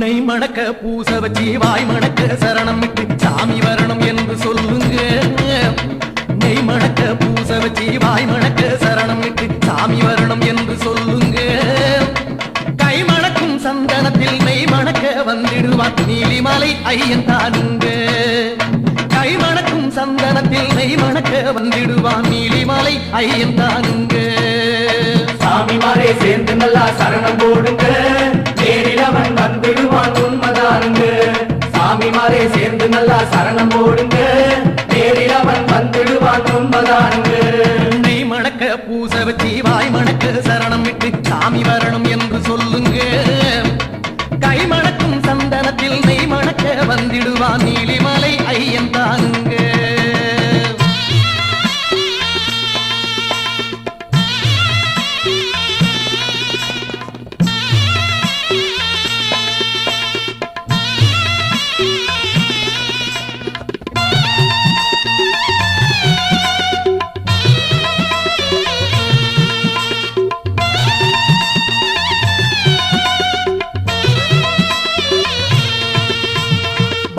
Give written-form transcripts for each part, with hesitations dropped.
நெய் மணக்க பூச வச்சி வாய் மணக்க சரணம் விட்டு சாமி வரணும் என்று சொல்லுங்க. நெய் மணக்க பூச வச்சி வாய் மணக்க சரணம் விட்டு சாமி வரணும் என்று சொல்லுங்க. கை மணக்கும் சந்தனத்தில் நெய் மணக்க வந்திடுவான் நீலிமலை ஐயன் தானுங்க. கை மணக்கும் சந்தனத்தில் நெய் மணக்க வந்திடுவான் நீலிமலை ஐயன் தானுங்க. சாமி மாரே சேர்ந்து நல்லா சரணம் போடுங்க, நேரில் அவன் வந்துடுவான் உண்மைதானுங்க. சாமி மாரே சேர்ந்து நல்லா சரணம் போடுங்க, நேரில் அவன் வந்துடுவான் உண்மைதானுங்க. நெய் மணக்க பூச வச்சி வாய் மணக்க சரணம் விட்டு சாமி வரணும் என்று சொல்லுங்க. கை மணக்கும் சந்தனத்தில் நெய் மணக்க வந்திடுவான் நீலிமலை ஐயன் தானுங்க.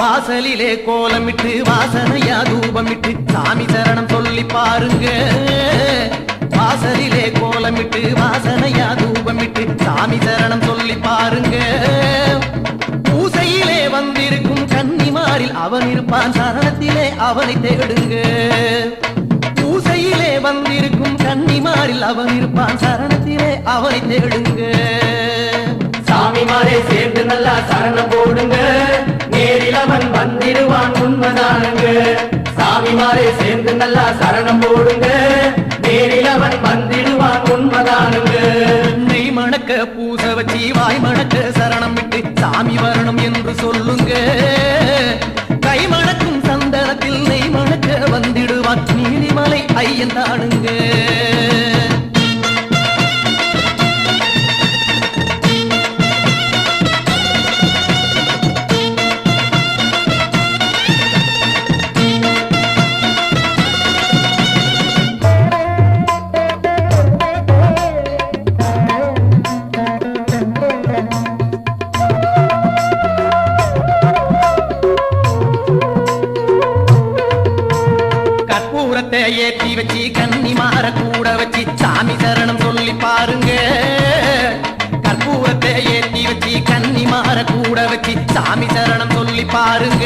வாசலிலே கோலமிட்டு வாசனையா தூபமிட்டு சாமி சரணம் சொல்லி பாருங்க. வாசலிலே கோலமிட்டு வாசனையா தூபமிட்டு சாமி சரணம் சொல்லி பாருங்க. பூசையிலே வந்திருக்கும் கன்னிமாரில் அவன் இருப்பான் சரணத்திலே அவனை தேடுங்க. பூசையிலே வந்திருக்கும் கன்னிமாரில் அவன் இருப்பான் சரணத்திலே அவனை தேடுங்க. சாமி மாரே சேர்ந்து நல்லா சரணம் போடுங்க, நேரில் அவன் வந்திடுவான் உண்மைதானுங்க. சாமி மாரே சேர்ந்து நல்லா சரணம் போடுங்க, நேரில் அவன் வந்திடுவான் உண்மைதானுங்க. நெய் மணக்க பூச வச்சி வாய் மணக்க சரணம் விட்டு சாமி வரணும் என்று சொல்லுங்க. கை மணக்கும் சந்தனத்தில் நெய் மணக்க வந்திடுவான் நீலிமலை ஐயன் தானுங்க. ஏற்றி வச்சு கன்னி மாற கூட வச்சு சாமி சரணம் சொல்லி பாருங்க. கற்பூரத்தை ஏற்றி வச்சு கன்னி மாற கூட வச்சு சாமி சரணம் சொல்லி பாருங்க.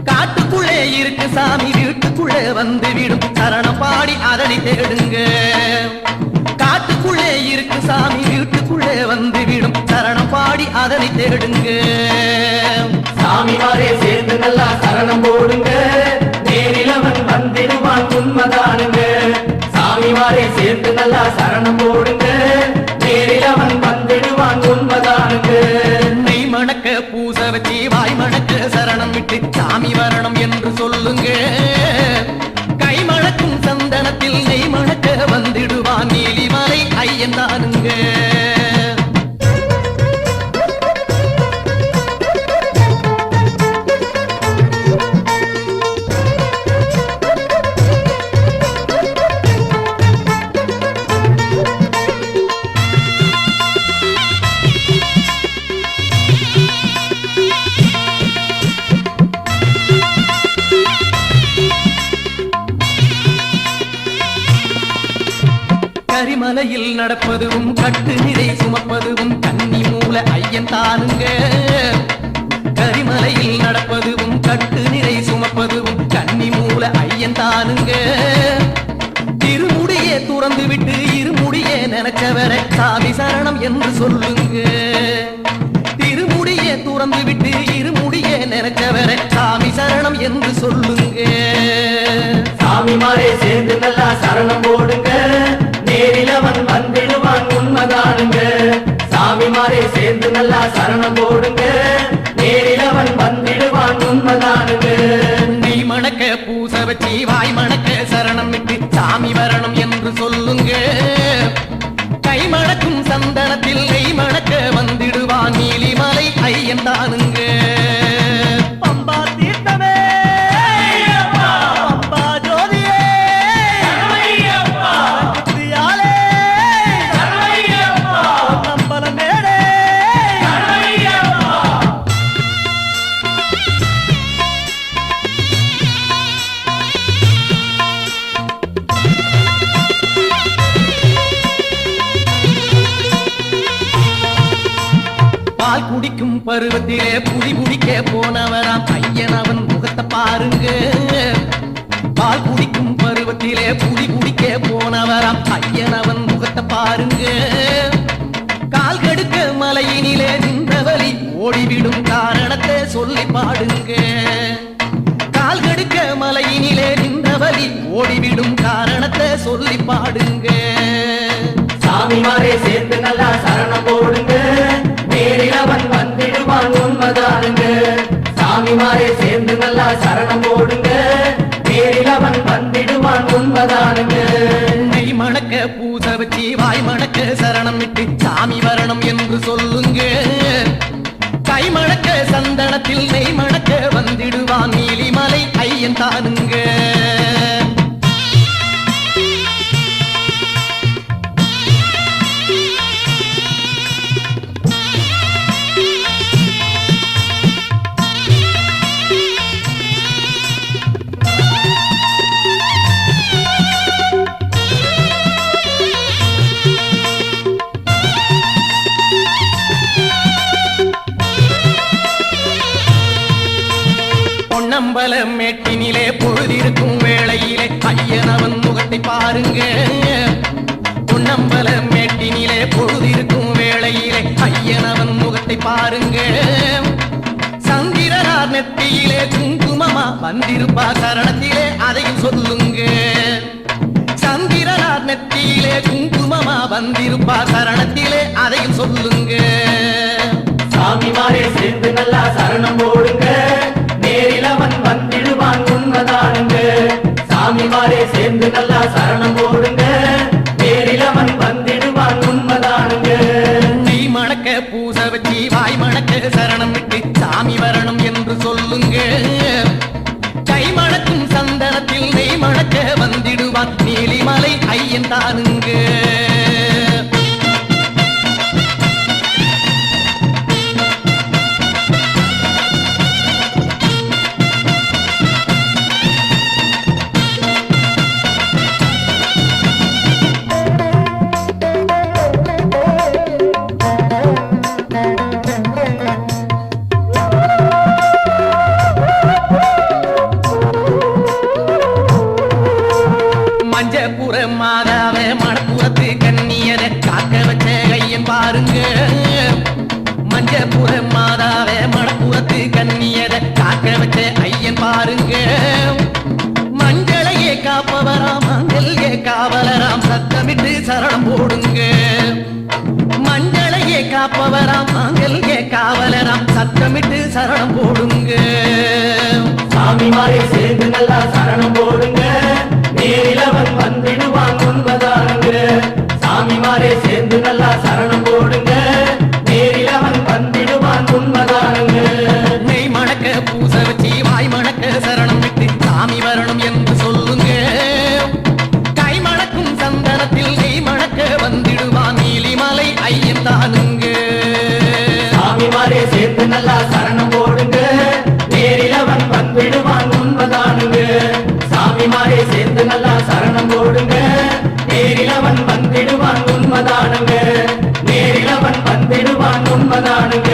காட்டுக்குள்ளே இருக்கு சாமி வீட்டுக்குள்ளே வந்து விடும் சரணம் பாடி அதனை தேடுங்க. காட்டுக்குள்ளே இருக்கு சாமி வீட்டுக்குள்ளே வந்து விடும் சரணம் பாடி அதனை தேடுங்க. சாமி மாரே சேர்ந்து நல்லா சரணம் போடுங்க, நேரில் அவன் வந்திடுவான் உண்மைதானுங்க. சாமி மாரே சேர்ந்து நல்லா சரணம் போடுங்க, நேரில் அவன் வந்திடுவான் உண்மைதானுங்க. நெய் மணக்க பூச வச்சி வாய் மணக்க சரணம் விட்டு சாமி வரணும் என்று சொல்லுங்க. கை மணக்கும் சந்தனத்தில் நெய் மணக்க வந்திடுவான் நீலிமலை ஐயன் தானுங்க. கரிமலையில் நடப்பதும் கட்டு நிறை சுமப்பதும் கன்னி மூல ஐயன் தானுங்க. கரிமலையில் நடப்பதும் கட்டு நிறை சுமப்பதும் கன்னி மூல ஐயன் தானுங்க. திருமுடியே துறந்து விட்டு இருமுடியே நினைச்சவரை சாமி சரணம் என்று சொல்லுங்க. திருமுடியே துறந்து விட்டு இருமுடியே நினைச்சவரை சாமி சரணம் என்று சொல்லுங்க. சாமி மாரே சேர்ந்து நல்லா சரணம் போடுங்க, நேரில் அவன் வந்திடுவான் உண்மைதானுங்க. சாமி மாரே சேர்ந்து நல்லா சரணம் போடுங்க, நேரில் அவன் வந்திடுவான் உண்மைதானுங்க. நெய் மணக்க பூச வச்சி வாய் மணக்க சரணம் விட்டு சாமி வரணும் என்று சொல்லுங்க. கை மணக்கும் சந்தனத்தில் நெய் மணக்க வந்திடுவான் நீலிமலை ஐயன் தானுங்க. பம்பா தீர்த்தமே பம்பா ஜோதியே நம்பலம் மேடே பருவத்திலே புலி குடிக்க போனவராம் ஐயன் அவன் முகத்தை பாருங்க. பால் குடிக்கும் பருவத்திலே புலி குடிக்க போனவராம் ஐயன் அவன் முகத்தை பாருங்க. கால் கடுக்க மலையினிலே நின்றவலி ஓடிவிடும் காரணத்தை சொல்லி பாடுங்க. கால் கடுக்க மலையினிலே நின்றவலி ஓடிவிடும் காரணத்தை சொல்லி பாடுங்க. சாமிமாரே சேர்ந்து நல்லா சரணம் போடுங்க, நேரில் அவன் வந்திடுவான் உண்மைதானுங்க. சாமிமாரே சேர்ந்து நல்லா சரணம் போடுங்க, நேரில் அவன் வந்திடுவான் உண்மைதானுங்க. நெய் மணக்க பூச வச்சு வாய் மணக்க சரணம் விட்டு சாமி வரணும் என்று சொல்லுங்க. கை மணக்க சந்தனத்தில் நெய் மணக்க வந்திடுவான் நீலிமலை ஐயன் தானுங்க. பொன்னம்பலம் மேட்டினிலே பொழுதிருக்கும் வேளையிலே ஐயன் அவன் முகத்தை பாருங்க. பொன்னம்பலம் மேட்டினிலே பொழுதிருக்கும் வேளையிலே ஐயன் அவன் முகத்தை பாருங்க. சந்திரனார் நெத்தியிலே குங்குமமா வந்திருப்பா சரணத்திலே அதையும் சொல்லுங்க. சந்திரனார் நெத்தியிலே குங்குமமா வந்திருப்பா சரணத்திலே அதையும் சொல்லுங்க. சாமிமாரே சேர்ந்து நல்லா சரணம் போடுங்க, நேரில் அவன் வந்திடுவான் உண்மைதானுங்க. சாமிமாரே சேர்ந்து நல்லா சரணம் போடுங்க, நேரில் அவன் வந்திடுவான் உண்மைதானுங்க. நெய் மணக்க பூச வச்சு வாய் மணக்க சரணம் விட்டு சாமி வரணும் என்று சொல்லுங்க. கை மணக்கும் சந்தனத்தில் நெய் மணக்க வந்திடுவான் நீலிமலை ஐயன் தானுங்க. மஞ்சப்புற மாதாவே மணப்புறத்து கண்ணியரை காக்க வச்ச ஐயன் பாருங்க. மஞ்சப்புற மாதாவே மணப்புறத்து கண்ணியரை காக்க வச்ச ஐயன் பாருங்க. மஞ்சளையே காப்பவராம் மஞ்சள்யே காவலராம் சத்தமிட்டு சரணம் போடுங்க. மஞ்சளையே காப்பவராம் மஞ்சள்யே காவலராம் சத்தமிட்டு சரணம் போடுங்க. சாமிமாரே சேர்ந்து நல்லா சரணம் போடுங்க, நேரில் அவன் வந்திடுவான் உண்மைதானுங்க. சாமிமாரே சேர்ந்து நல்லா சரணம் போடுங்க, நேரில் அவன் வந்திடுவான் உண்மைதானுங்க. நெய் மணக்க பூச வச்சு வாய் மணக்க சரணம் விட்டு சாமி வரணும் என்று சொல்லுங்க. கை மணக்கும் சந்தனத்தில் நெய் மணக்க வந்திடுவான் நீலிமலை ஐயன் தானுங்க. சாமிமாரே சேர்ந்து நல்லா சரணம் போடுங்க, நேரில் அவன் வந்திடுவான் உண்மைதானுங்க. சாமிமாரே சேர்ந்து நல்லா சரணம் போடுங்க, நேரில் அவன் வந்திடுவான் உண்மைதானுங்க. நேரில் அவன் வந்திடுவான் உண்மைதானுங்க.